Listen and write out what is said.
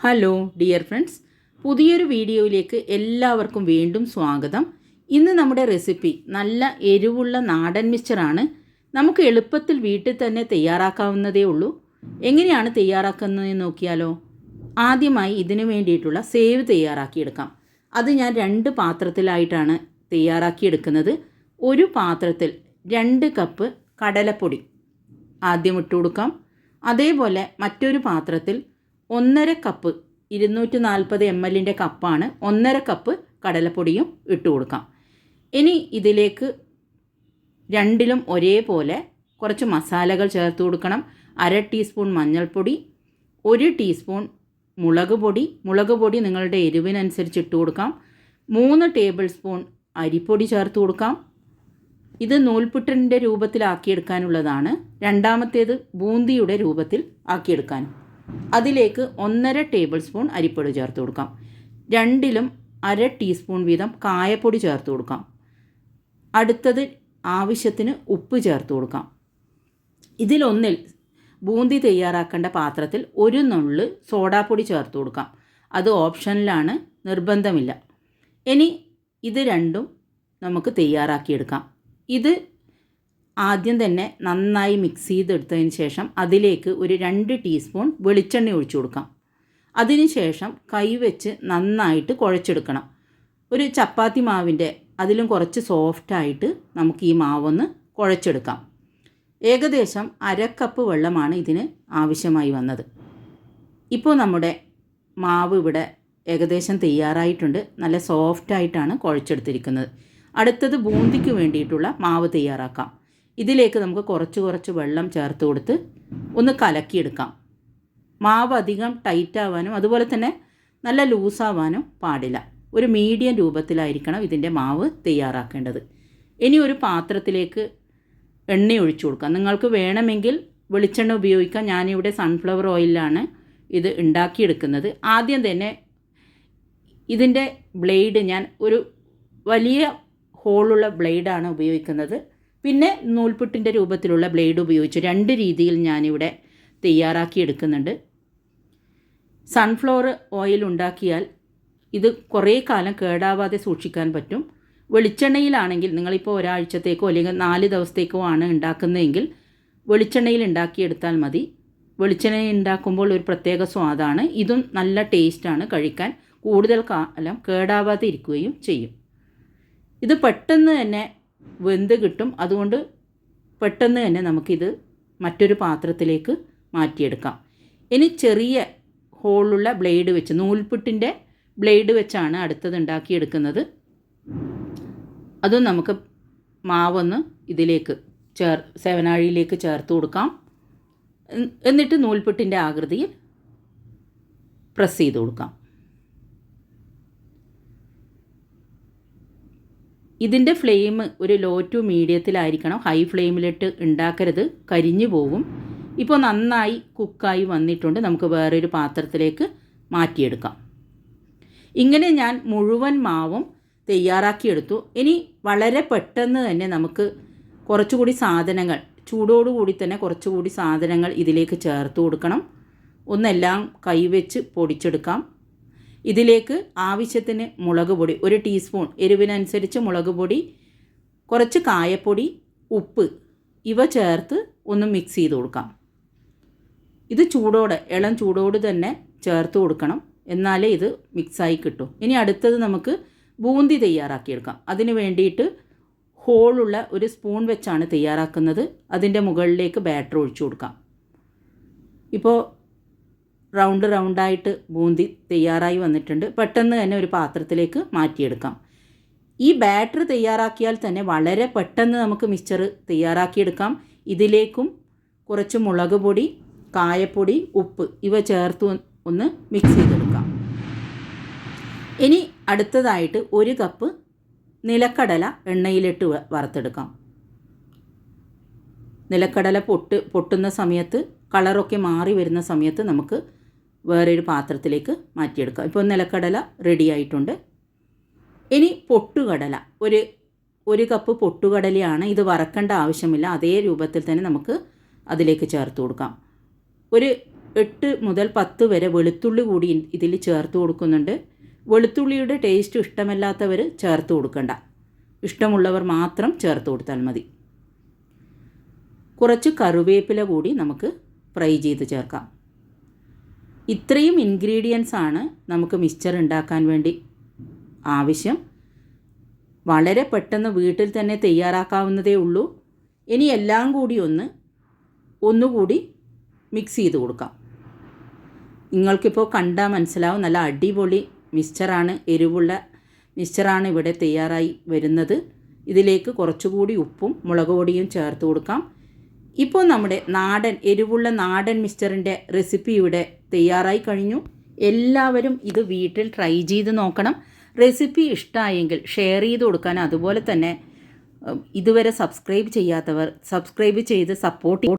Hello dear friends, പുതിയൊരു വീഡിയോയിലേക്ക് എല്ലാവർക്കും വീണ്ടും സ്വാഗതം. ഇന്ന് നമ്മുടെ റെസിപ്പി നല്ല എരിവുള്ള നാടൻ മിക്സ്ചറാണ്. നമുക്ക് എളുപ്പത്തിൽ വീട്ടിൽ തന്നെ തയ്യാറാക്കാവുന്നതേ ഉള്ളൂ. എങ്ങനെയാണ് തയ്യാറാക്കുന്നതെന്ന് നോക്കിയാലോ. ആദ്യമായി ഇതിനു വേണ്ടിയിട്ടുള്ള സേവ് തയ്യാറാക്കിയെടുക്കാം. അത് ഞാൻ 2 പാത്രത്തിലായിട്ടാണ് തയ്യാറാക്കിയെടുക്കുന്നത്. ഒരു പാത്രത്തിൽ 2 കപ്പ് കടലപ്പൊടി ആദ്യം ഇട്ട് കൊടുക്കാം. അതേപോലെ മറ്റൊരു പാത്രത്തിൽ 1.5 കപ്പ് 240 ml കപ്പാണ്, 1.5 കപ്പ് കടലപ്പൊടിയും ഇട്ട് കൊടുക്കാം. ഇനി ഇതിലേക്ക് രണ്ടിലും ഒരേപോലെ കുറച്ച് മസാലകൾ ചേർത്ത് കൊടുക്കണം. 1/2 ടീസ്പൂൺ മഞ്ഞൾപ്പൊടി, 1 ടീസ്പൂൺ മുളക് പൊടി നിങ്ങളുടെ എരിവിനനുസരിച്ച് ഇട്ട് കൊടുക്കാം. 3 ടേബിൾ സ്പൂൺ അരിപ്പൊടി ചേർത്ത് കൊടുക്കാം. ഇത് നൂൽപുട്ടിൻ്റെ രൂപത്തിലാക്കിയെടുക്കാനുള്ളതാണ്. രണ്ടാമത്തേത് ബൂന്തിയുടെ രൂപത്തിൽ ആക്കിയെടുക്കാനും. അതിലേക്ക് 1.5 ടേബിൾ സ്പൂൺ അരിപ്പൊടി ചേർത്ത് കൊടുക്കാം. രണ്ടിലും 1/2 ടീസ്പൂൺ വീതം കായപ്പൊടി ചേർത്ത് കൊടുക്കാം. അടുത്തത് ആവശ്യത്തിന് ഉപ്പ് ചേർത്ത് കൊടുക്കാം. ഇതിലൊന്നിൽ ബൂന്തി തയ്യാറാക്കേണ്ട പാത്രത്തിൽ 1 നുള്ള് സോഡാപ്പൊടി ചേർത്ത് കൊടുക്കാം. അത് ഓപ്ഷനിലാണ്, നിർബന്ധമില്ല. ഇനി ഇത് രണ്ടും നമുക്ക് തയ്യാറാക്കിയെടുക്കാം. ഇത് ആദ്യം തന്നെ നന്നായി മിക്സ് ചെയ്തെടുത്തതിന് ശേഷം അതിലേക്ക് ഒരു 2 ടീസ്പൂൺ വെളിച്ചെണ്ണ ഒഴിച്ചു കൊടുക്കാം. അതിനുശേഷം കൈവച്ച് നന്നായിട്ട് കുഴച്ചെടുക്കണം. ഒരു ചപ്പാത്തി മാവിൻ്റെ അതിലും കുറച്ച് സോഫ്റ്റായിട്ട് നമുക്ക് ഈ മാവൊന്ന് കുഴച്ചെടുക്കാം. ഏകദേശം 1/2 കപ്പ് വെള്ളമാണ് ഇതിന് ആവശ്യമായി വന്നത്. ഇപ്പോൾ നമ്മുടെ മാവ് ഇവിടെ ഏകദേശം തയ്യാറായിട്ടുണ്ട്. നല്ല സോഫ്റ്റായിട്ടാണ് കുഴച്ചെടുത്തിരിക്കുന്നത്. അടുത്തത് ബൂന്തിക്ക് വേണ്ടിയിട്ടുള്ള മാവ് തയ്യാറാക്കാം. ഇതിലേക്ക് നമുക്ക് കുറച്ച് വെള്ളം ചേർത്ത് കൊടുത്ത് ഒന്ന് കലക്കിയെടുക്കാം. മാവ് അധികം ടൈറ്റ് ആവാനും അതുപോലെ തന്നെ നല്ല ലൂസാവാനും പാടില്ല. ഒരു മീഡിയം രൂപത്തിലായിരിക്കണം ഇതിൻ്റെ മാവ് തയ്യാറാക്കേണ്ടത്. ഇനി ഒരു പാത്രത്തിലേക്ക് എണ്ണ ഒഴിച്ചു കൊടുക്കാം. നിങ്ങൾക്ക് വേണമെങ്കിൽ വെളിച്ചെണ്ണ ഉപയോഗിക്കാം. ഞാനിവിടെ സൺഫ്ലവർ ഓയിലാണ് ഇത് ഉണ്ടാക്കിയെടുക്കുന്നത്. ആദ്യം തന്നെ ഇതിൻ്റെ ബ്ലേഡ് ഞാൻ ഒരു വലിയ ഹോളുള്ള ബ്ലേഡാണ് ഉപയോഗിക്കുന്നത്. പിന്നെ നൂൽപുട്ടിൻ്റെ രൂപത്തിലുള്ള ബ്ലേഡ് ഉപയോഗിച്ച് 2 രീതിയിൽ ഞാനിവിടെ തയ്യാറാക്കിയെടുക്കുന്നുണ്ട്. സൺഫ്ലവർ ഓയിൽ ഉണ്ടാക്കിയാൽ ഇത് കുറേ കാലം കേടാവാതെ സൂക്ഷിക്കാൻ പറ്റും. വെളിച്ചെണ്ണയിലാണെങ്കിൽ നിങ്ങളിപ്പോൾ ഒരാഴ്ചത്തേക്കോ അല്ലെങ്കിൽ 4 ദിവസത്തേക്കോ ആണ് ഉണ്ടാക്കുന്നതെങ്കിൽ വെളിച്ചെണ്ണയിൽ ഉണ്ടാക്കിയെടുത്താൽ മതി. വെളിച്ചെണ്ണയിൽ ഉണ്ടാക്കുമ്പോൾ ഒരു പ്രത്യേക സ്വാദാണ്. ഇതും നല്ല ടേസ്റ്റാണ് കഴിക്കാൻ. കൂടുതൽ കാലം കേടാവാതെ ഇരിക്കുകയും ചെയ്യും. ഇത് പെട്ടെന്ന് തന്നെ വെന്ത് കിട്ടും. അതുകൊണ്ട് പെട്ടെന്ന് തന്നെ നമുക്കിത് മറ്റൊരു പാത്രത്തിലേക്ക് മാറ്റിയെടുക്കാം. ഇനി ചെറിയ ഹോളുള്ള ബ്ലേഡ് വെച്ച്, നൂൽപുട്ടിൻ്റെ ബ്ലേഡ് വെച്ചാണ് അടുത്തത് ഉണ്ടാക്കിയെടുക്കുന്നത്. അതും നമുക്ക് മാവൊന്ന് ഇതിലേക്ക് സേവനാഴിയിലേക്ക് ചേർത്ത് കൊടുക്കാം. എന്നിട്ട് നൂൽപുട്ടിൻ്റെ ആകൃതിയിൽ പ്രസ് ചെയ്ത് കൊടുക്കാം. ഇതിൻ്റെ ഫ്ലെയിം ഒരു ലോ ടു മീഡിയത്തിലായിരിക്കണം. ഹൈ ഫ്ലെയിമിലിട്ട് ഉണ്ടാക്കരുത്, കരിഞ്ഞു പോകും. ഇപ്പോൾ നന്നായി കുക്കായി വന്നിട്ടുണ്ട്. നമുക്ക് വേറൊരു പാത്രത്തിലേക്ക് മാറ്റിയെടുക്കാം. ഇങ്ങനെ ഞാൻ മുഴുവൻ മാവും തയ്യാറാക്കിയെടുത്തു. ഇനി വളരെ പെട്ടെന്ന് തന്നെ നമുക്ക് കുറച്ചുകൂടി സാധനങ്ങൾ, ചൂടോടുകൂടി തന്നെ കുറച്ചുകൂടി സാധനങ്ങൾ ഇതിലേക്ക് ചേർത്ത് കൊടുക്കണം. ഒന്നെല്ലാം കൈവച്ച് പൊടിച്ചെടുക്കാം. ഇതിലേക്ക് ആവശ്യത്തിന് മുളക് പൊടി, 1 ടീസ്പൂൺ എരിവിനനുസരിച്ച് മുളക് പൊടി, കുറച്ച് കായപ്പൊടി, ഉപ്പ് ഇവ ചേർത്ത് ഒന്ന് മിക്സ് ചെയ്ത് കൊടുക്കാം. ഇത് ഇളം ചൂടോട് തന്നെ ചേർത്ത് കൊടുക്കണം. എന്നാലേ ഇത് മിക്സായി കിട്ടും. ഇനി അടുത്തത് നമുക്ക് ബൂന്തി തയ്യാറാക്കിയെടുക്കാം. അതിന് വേണ്ടിയിട്ട് ഹോളുള്ള ഒരു സ്പൂൺ വെച്ചാണ് തയ്യാറാക്കുന്നത്. അതിൻ്റെ മുകളിലേക്ക് ബാറ്റർ ഒഴിച്ചു കൊടുക്കാം. ഇപ്പോൾ റൗണ്ടായിട്ട് ബൂന്തി തയ്യാറായി വന്നിട്ടുണ്ട്. പെട്ടെന്ന് തന്നെ ഒരു പാത്രത്തിലേക്ക് മാറ്റിയെടുക്കാം. ഈ ബാറ്റർ തയ്യാറാക്കിയാൽ തന്നെ വളരെ പെട്ടെന്ന് നമുക്ക് മിക്സ്ചർ തയ്യാറാക്കിയെടുക്കാം. ഇതിലേക്കും കുറച്ച് മുളക് പൊടി, കായപ്പൊടി, ഉപ്പ് ഇവ ചേർത്ത് ഒന്ന് മിക്സ് ചെയ്തെടുക്കാം. ഇനി അടുത്തതായിട്ട് 1 കപ്പ് നിലക്കടല എണ്ണയിലിട്ട് വറുത്തെടുക്കാം. നിലക്കടല പൊട്ടുന്ന സമയത്ത്, കളറൊക്കെ മാറി വരുന്ന സമയത്ത് നമുക്ക് വേറൊരു പാത്രത്തിലേക്ക് മാറ്റിയെടുക്കാം. ഇപ്പോൾ നിലക്കടല റെഡി ആയിട്ടുണ്ട്. ഇനി പൊട്ടുകടല, ഒരു കപ്പ് പൊട്ടുകടലയാണ്. ഇത് വറക്കേണ്ട ആവശ്യമില്ല. അതേ രൂപത്തിൽ തന്നെ നമുക്ക് അതിലേക്ക് ചേർത്ത് കൊടുക്കാം. ഒരു 8 മുതൽ 10 വരെ വെളുത്തുള്ളി കൂടി ഇതിൽ ചേർത്ത് കൊടുക്കുന്നുണ്ട്. വെളുത്തുള്ളിയുടെ ടേസ്റ്റ് ഇഷ്ടമല്ലാത്തവർ ചേർത്ത് കൊടുക്കണ്ട, ഇഷ്ടമുള്ളവർ മാത്രം ചേർത്ത് കൊടുത്താൽ മതി. കുറച്ച് കറിവേപ്പില കൂടി നമുക്ക് ഫ്രൈ ചെയ്ത് ചേർക്കാം. ഇത്രയും ഇൻഗ്രീഡിയൻസ് ആണ് നമുക്ക് മിക്സ്ചർ ഉണ്ടാക്കാൻ വേണ്ടി ആവശ്യം. വളരെ പെട്ടെന്ന് വീട്ടിൽ തന്നെ തയ്യാറാക്കാവുന്നതേ ഉള്ളൂ. ഇനി എല്ലാം കൂടി ഒന്നുകൂടി മിക്സ് ചെയ്ത് കൊടുക്കാം. നിങ്ങൾക്കിപ്പോൾ കണ്ടാൽ മനസ്സിലാവും, നല്ല അടിപൊളി മിക്സ്ചറാണ്, എരിവുള്ള മിക്സ്ചറാണ് ഇവിടെ തയ്യാറായി വരുന്നത്. ഇതിലേക്ക് കുറച്ചുകൂടി ഉപ്പും മുളക് പൊടിയും ചേർത്ത് കൊടുക്കാം. ഇപ്പോൾ നമ്മുടെ എരിവുള്ള നാടൻ മിക്സ്ചറിൻ്റെ റെസിപ്പി ഇവിടെ തയ്യാറായി കഴിഞ്ഞു. എല്ലാവരും ഇത് വീട്ടിൽ ട്രൈ ചെയ്ത് നോക്കണം. റെസിപ്പി ഇഷ്ടമായെങ്കിൽ ഷെയർ ചെയ്ത് കൊടുക്കാൻ, അതുപോലെ തന്നെ ഇതുവരെ സബ്സ്ക്രൈബ് ചെയ്യാത്തവർ സബ്സ്ക്രൈബ് ചെയ്ത് സപ്പോർട്ട്